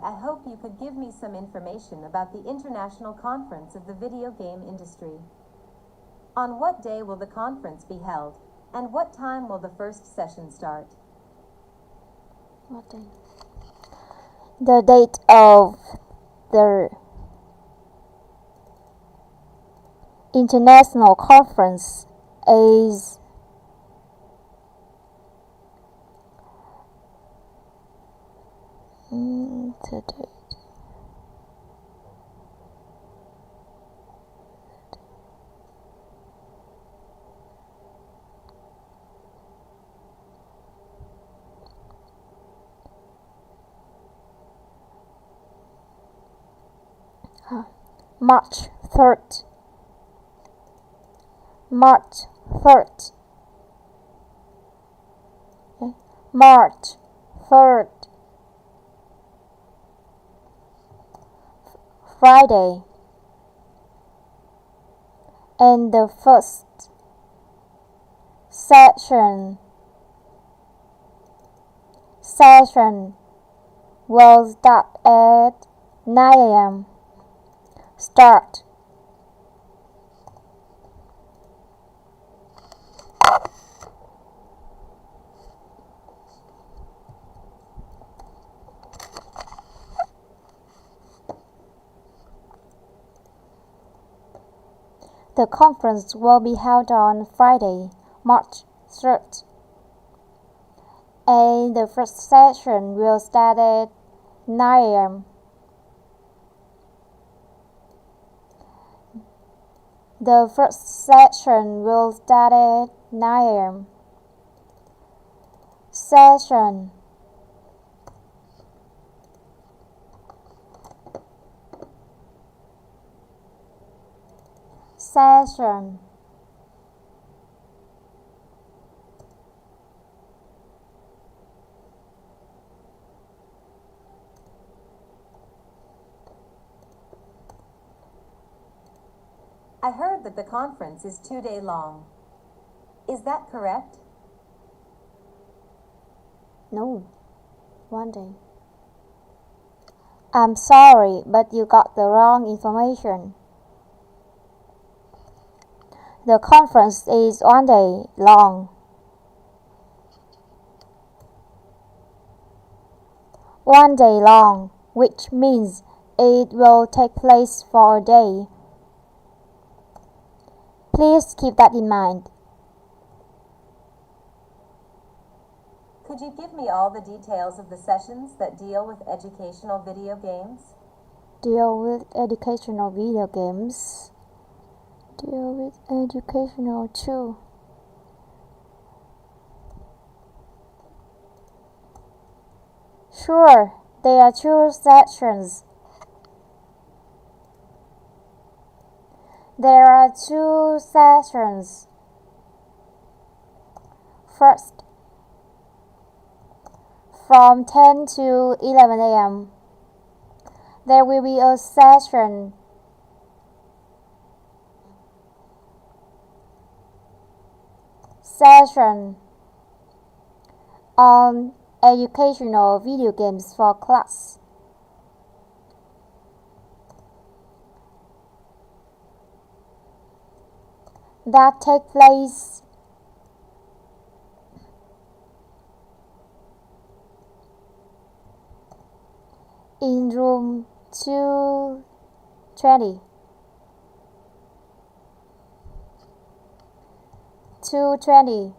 I hope you could give me some information about the International Conference of the Video Game Industry. On what day will the conference be held, and what time will the first session start? What day? The date of the International Conference is the date. March 3rd. March 3rd. Okay. March 3rd. Friday. And the first session will start at 9 a.m. Start. The conference will be held on Friday, March 3rd, and the first session will start at 9 a.m. The first session will start at 9 a.m. Session. Session. I heard that the conference is 2 days long. Is that correct? No, 1 day. I'm sorry, but you got the wrong information. The conference is 1 day long. 1 day long, which means it will take place for a day. Please keep that in mind. Could you give me all the details of the sessions that deal with educational video games? Deal with educational video games. Deal with educational too. Sure, there are 2 sessions. There are 2 sessions. First, from 10 to 11 a.m. there will be a session on educational video games for class. That take place in room 220. 220.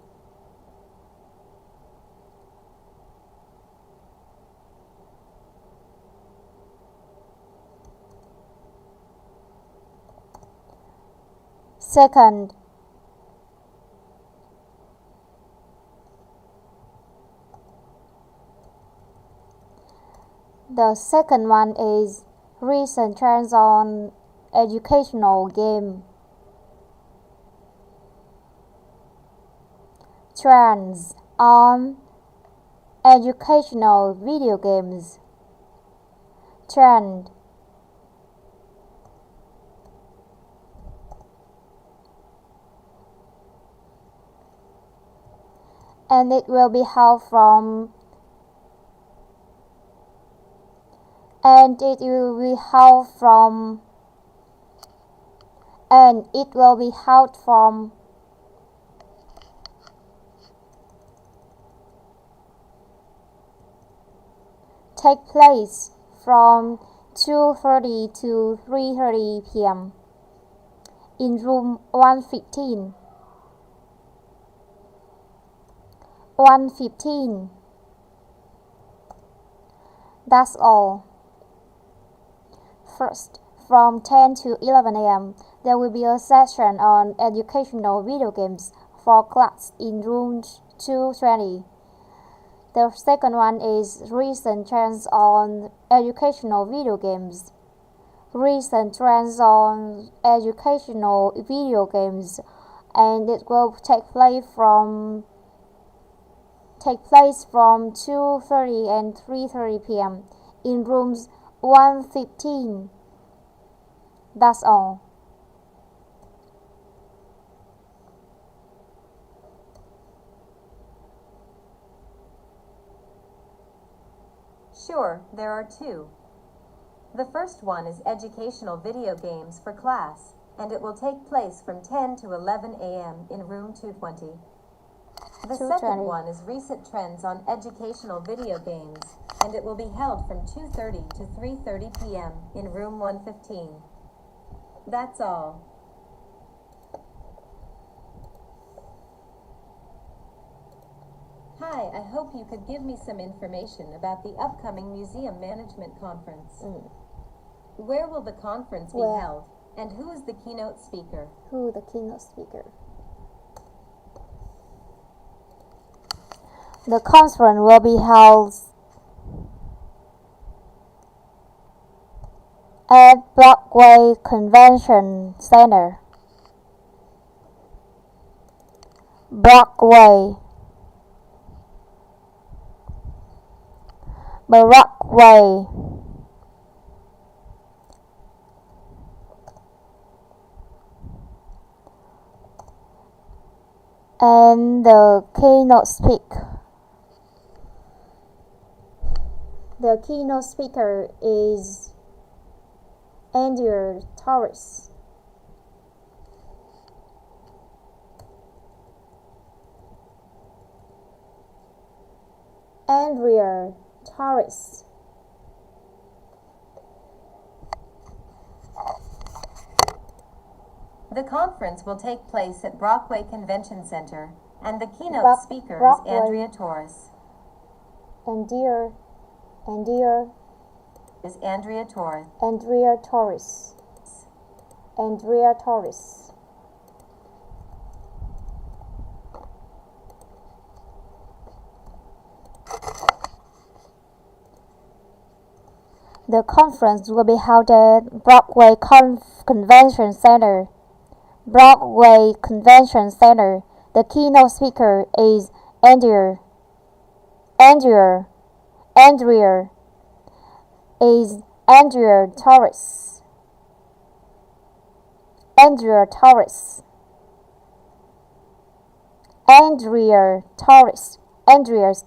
Second, the second one is recent trends on educational game. Trends on educational video games. Trend. And it will be held from and it will be held from take place from 2:30 to 3:30 p.m. in room 115. 115. That's all. First, from 10 to 11 a.m., there will be a session on educational video games for class in room 220. The second one is recent trends on educational video games. Recent trends on educational video games, and it will take place from 2:30 and 3:30 p.m. in rooms 115. That's all. Sure, there are two. The first one is educational video games for class, and it will take place from 10 to 11 a.m. in room 220. The second one is recent trends on educational video games, and it will be held from 2:30 to 3:30 p.m. in room 115. That's all. Hi, I hope you could give me some information about the upcoming Museum Management Conference. Where will the conference be held, and who is the keynote speaker? The conference will be held at Broadway Convention Center. Broadway. And the keynote speaker is Andrea Torres. The conference will take place at Broadway Convention Center, and the keynote speaker is Andrea Torres. Andrea Torres. The conference will be held at Broadway Convention Center. The keynote speaker is Andrea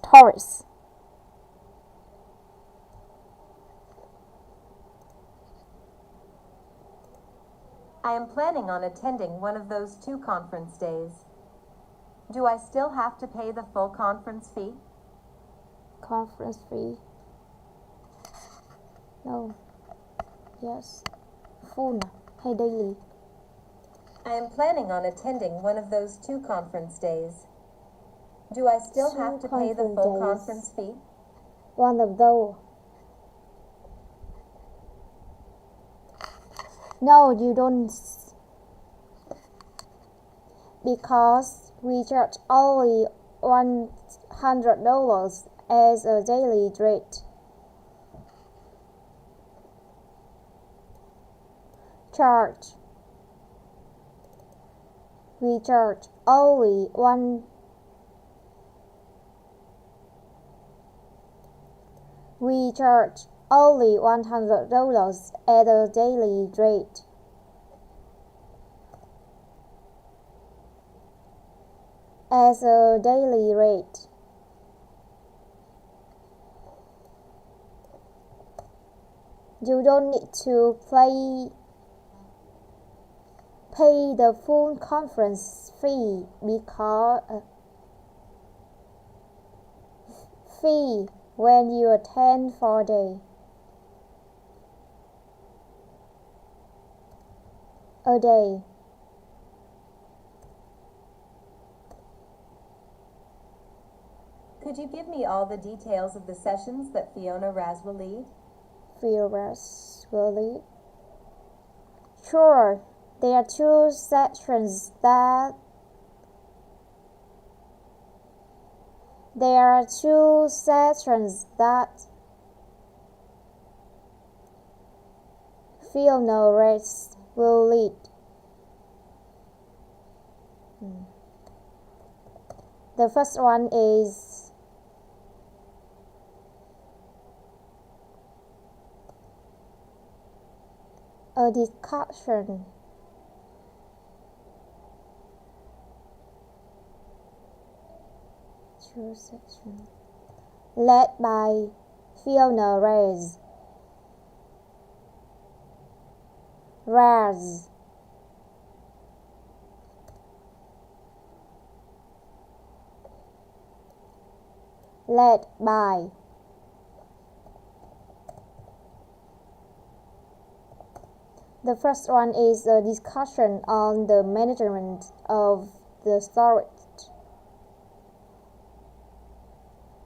Torres. I am planning on attending one of those two conference days. Do I still have to pay the full conference fee? No. Yes. Full hay daily? I am planning on attending one of those two conference days. Do I still have to pay the full conference fee? One of those. No, you don't. Because we charge only $100 as a daily rate. We charge only $100 at a daily rate. You don't need to pay the full conference fee when you attend for a day. Could you give me all the details of the sessions that Fiona Raz will lead? Sure, there are two sessions that Fiona Raz will lead. The first one is a discussion led by Fiona Raz. Led by The first one is a discussion on the management of the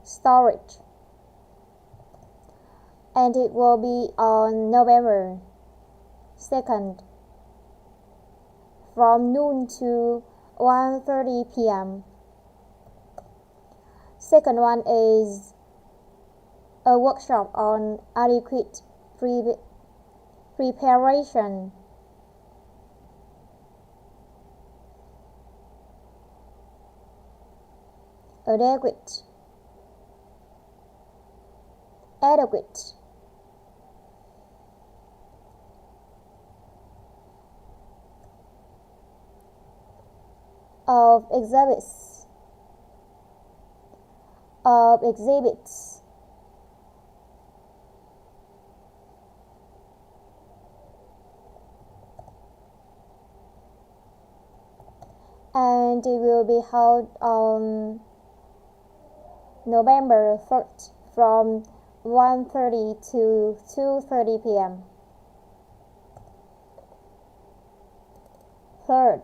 storage. And it will be on November 2nd from noon to 1:30 p.m. Second one is a workshop on adequate preparation. Adequate of exhibits and it will be held on November 3rd from 1:30 to 2:30 p.m. Third,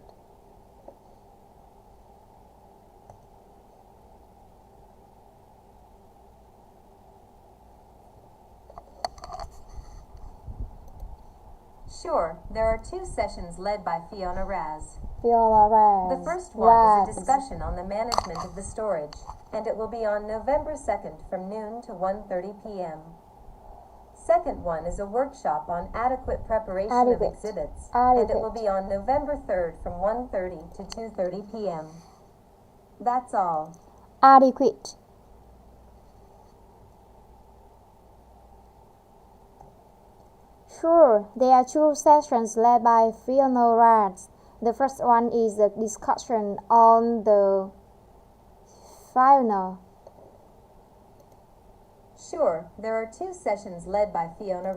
Sure, there are two sessions led by Fiona Raz. The first one is a discussion on the management of the storage, and it will be on November 2nd from noon to 1:30 p.m. Second one is a workshop on adequate preparation of exhibits, and it will be on November 3rd from 1:30 to 2:30 p.m. That's all. Adequate. Sure, there are two sessions led by Fiona Raz. The first one is a discussion on the fauna. Sure, there are two sessions led by Fiona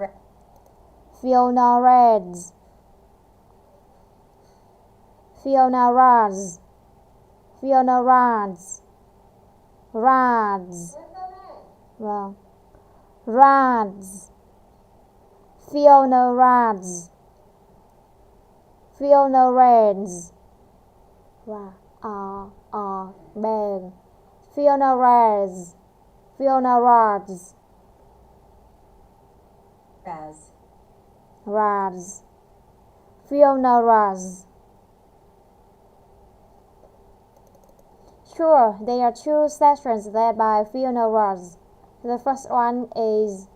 Raz. Sure, there are two sessions led by Fiona Raz. The first one is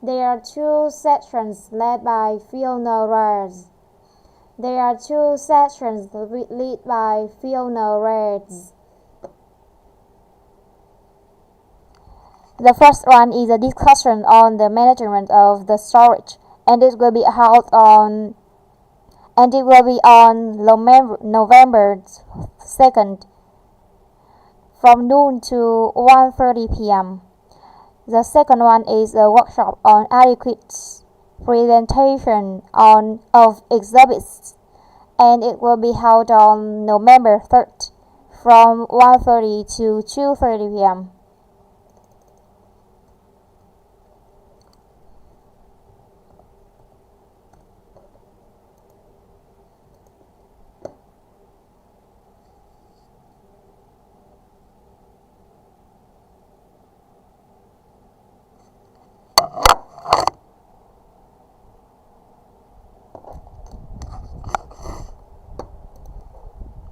There are two sessions led by Fiona Raz. There are two sessions led by Fiona Raz. The first one is a discussion on the management of the storage, and it will be held on November 2nd from noon to 1:30 p.m. The second one is a workshop on adequate presentation of exhibits, and it will be held on November 3rd from 1:30 to 2:30 p.m.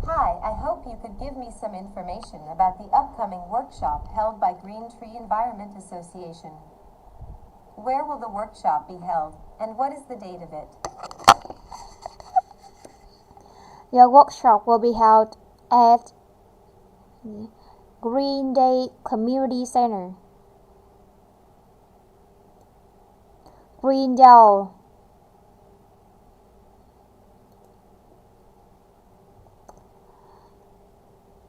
Hi, I hope you could give me some information about the upcoming workshop held by Green Tree Environment Association. Where will the workshop be held, and what is the date of it? Your workshop will be held at Green Day Community Center, Greendale.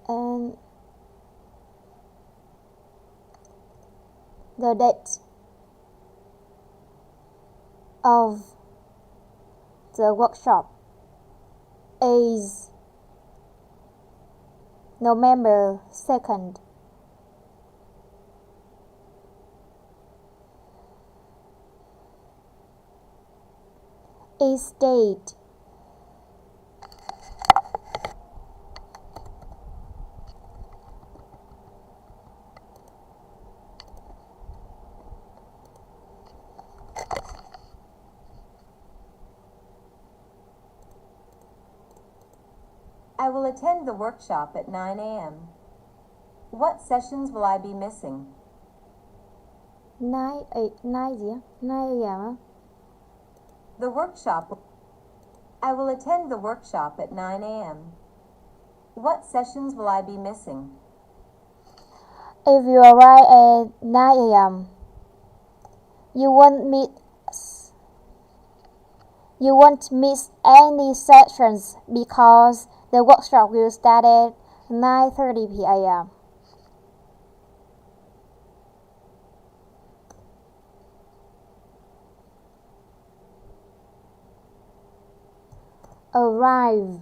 And the date of the workshop is November 2nd. Its date I will attend the workshop at 9 a.m. What sessions will I be missing? 9 gì á? 9 giờ á. The workshop. I will attend the workshop at 9 a.m. What sessions will I be missing? If you arrive at 9 a.m., you won't miss any sessions because the workshop will start at 9:30 p.m. Arrive.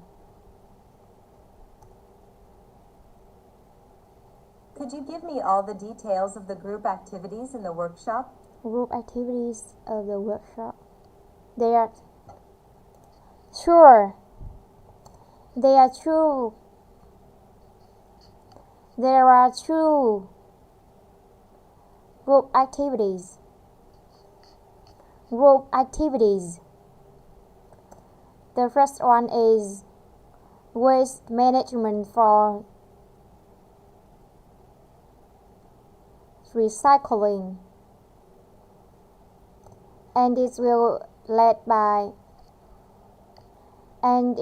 Could you give me all the details of the group activities in the workshop? Group activities of the workshop. They are sure. They are true. There are two group activities. Group activities. The first one is waste management for recycling, and it will led by and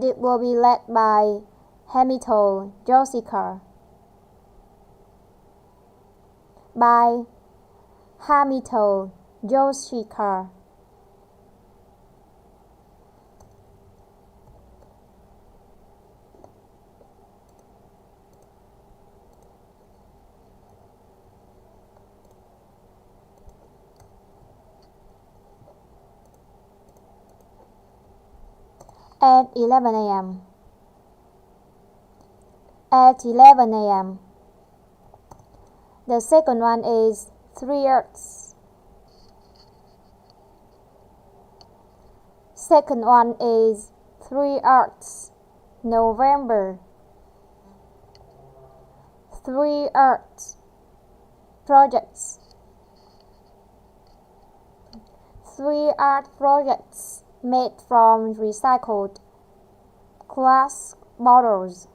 it will be led by Hamilton Jessica. By Hamilton Jessica. At 11 a.m. At 11 a.m. The second one is 3 Earths. Second one is 3 Earths. November. 3 Earths. Projects. 3 art projects made from recycled glass bottles.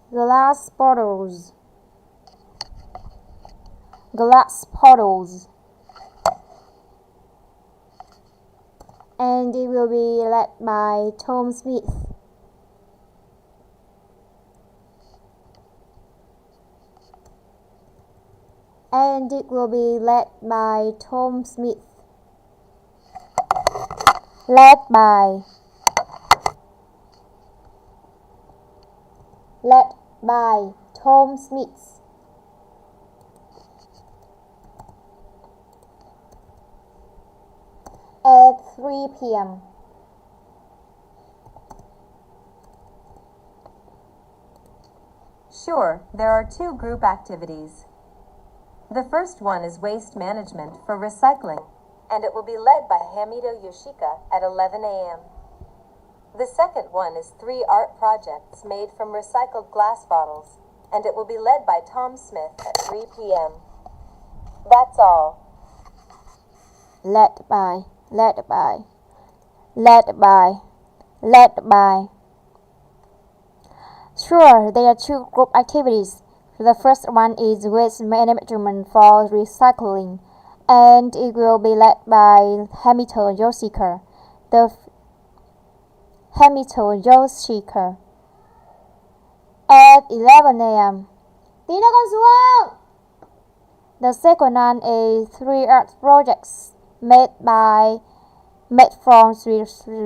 Glass bottles. Glass bottles. And it will be led by Tom Smith. And it will be led by Tom Smith. Led by by Tom Smith. At 3 p.m. Sure, there are two group activities. The first one is waste management for recycling, and it will be led by Hamido Yoshika at 11 a.m. The second one is 3 art projects made from recycled glass bottles, and it will be led by Tom Smith at 3 p.m. That's all. Led by. Sure, there are two group activities. The first one is waste management for recycling, and it will be led by Hamido Yoshika. At 11 a.m. Tí nữa con xuống. The second one is 3 art projects made from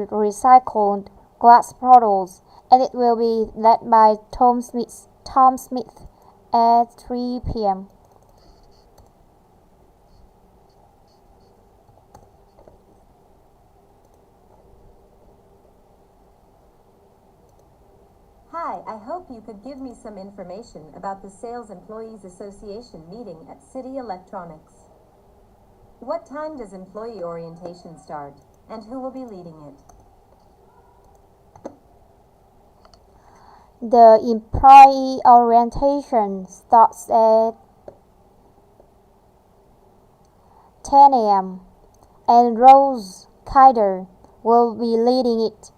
recycled glass bottles, and it will be led by Tom Smith at 3 p.m. Hi, I hope you could give me some information about the Sales Employees Association meeting at City Electronics. What time does employee orientation start, and who will be leading it? The employee orientation starts at 10 a.m. and Rose Kinder will be leading it.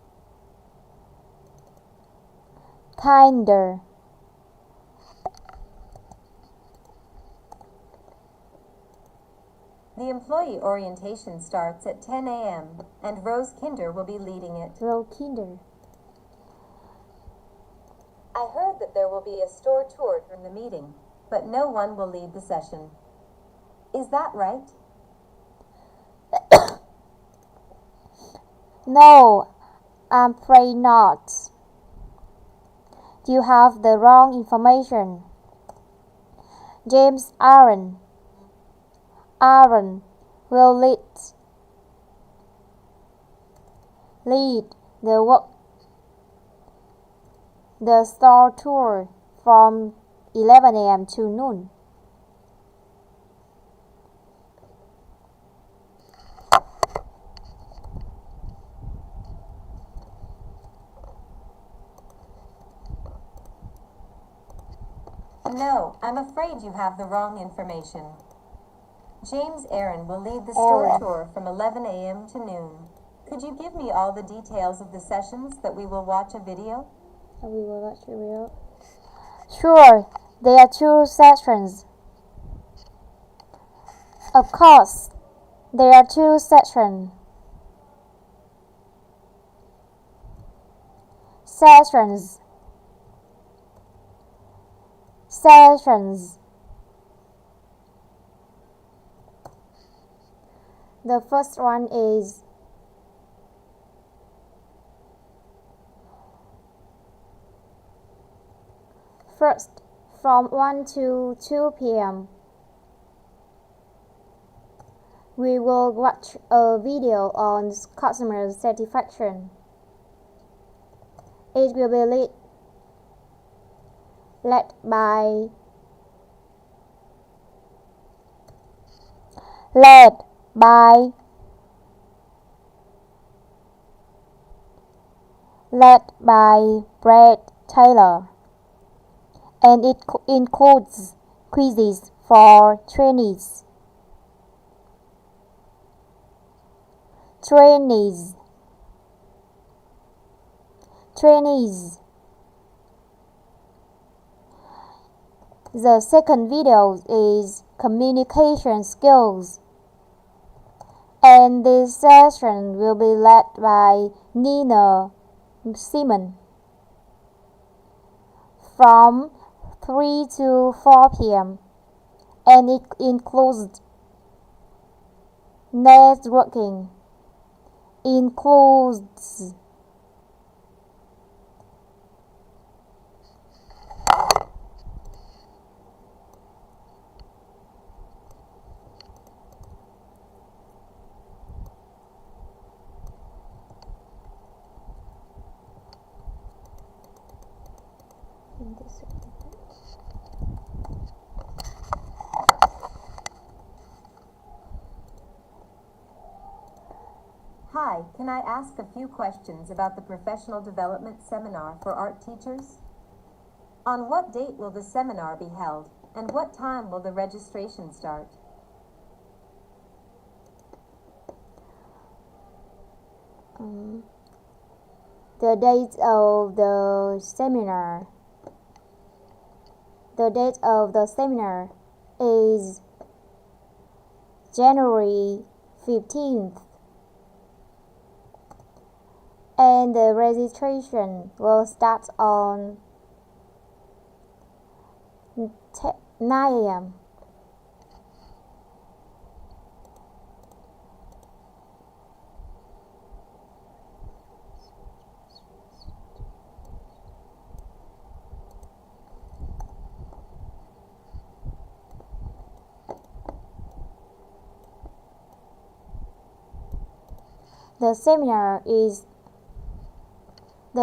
The employee orientation starts at 10 a.m. and Rose Kinder will be leading it. I heard that there will be a store tour during the meeting, but no one will lead the session. Is that right? No, I'm afraid not. You have the wrong information. James Aaron will lead the store tour from 11 a.m. to noon. No, I'm afraid you have the wrong information. James Aaron will lead the store tour from 11 a.m. to noon. Could you give me all the details of the sessions that we will watch a video? Sure, there are 2 sessions. Of course, there are 2 sessions. The first one is first from 1 to 2 p.m. We will watch a video on customer satisfaction. It will be led by Brad Taylor, and it includes quizzes for trainees. The second video is communication skills, and this session will be led by Nina Simon from 3 to 4 p.m. and it includes networking. Hi, can I ask a few questions about the professional development seminar for art teachers? On what date will the seminar be held, and what time will the registration start? The date of the seminar. The date of the seminar is January 15th, and the registration will start on 9 a.m. The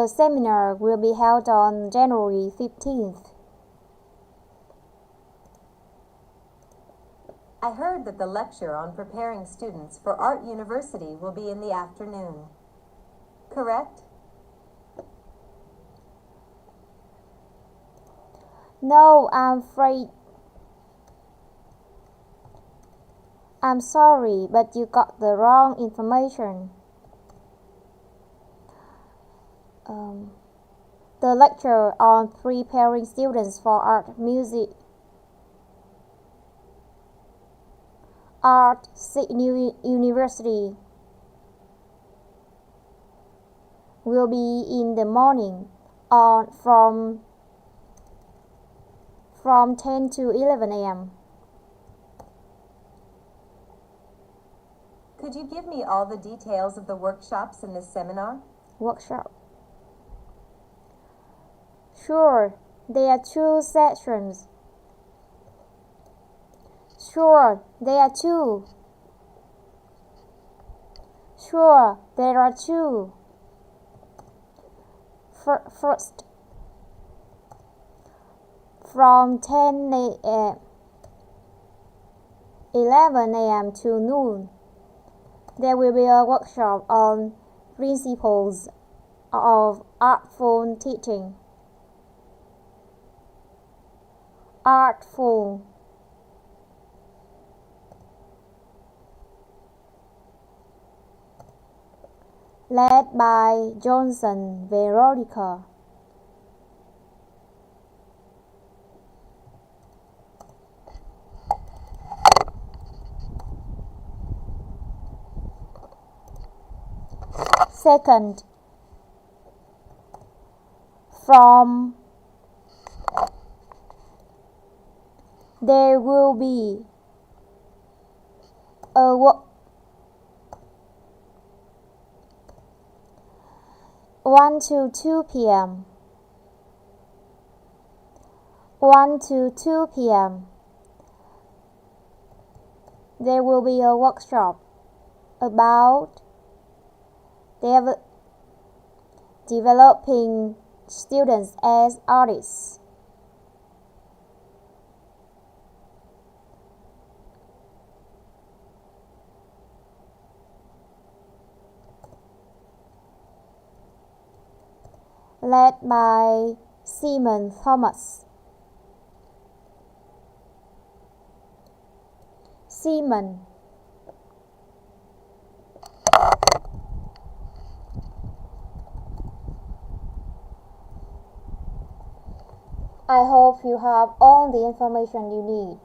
seminar will be held on January 15th. I heard that the lecture on preparing students for Art University will be in the afternoon. Correct? No, I'm afraid. I'm sorry, but you got the wrong information. The lecture on preparing students for Art University will be in the morning from 10 to 11 a.m. Could you give me all the details of the workshops in this seminar? Workshop. Sure, there are 2 sessions. Sure, there are 2. Sure, there are 2. First, from 11 a.m. to noon, there will be a workshop on principles of artful teaching. Artful. Led by Johnson Veronica. Second, there will be a 1 to 2 p.m. 1 to 2 p.m. There will be a workshop about developing students as artists. Led by Simon Thomas. Simon. I hope you have all the information you need.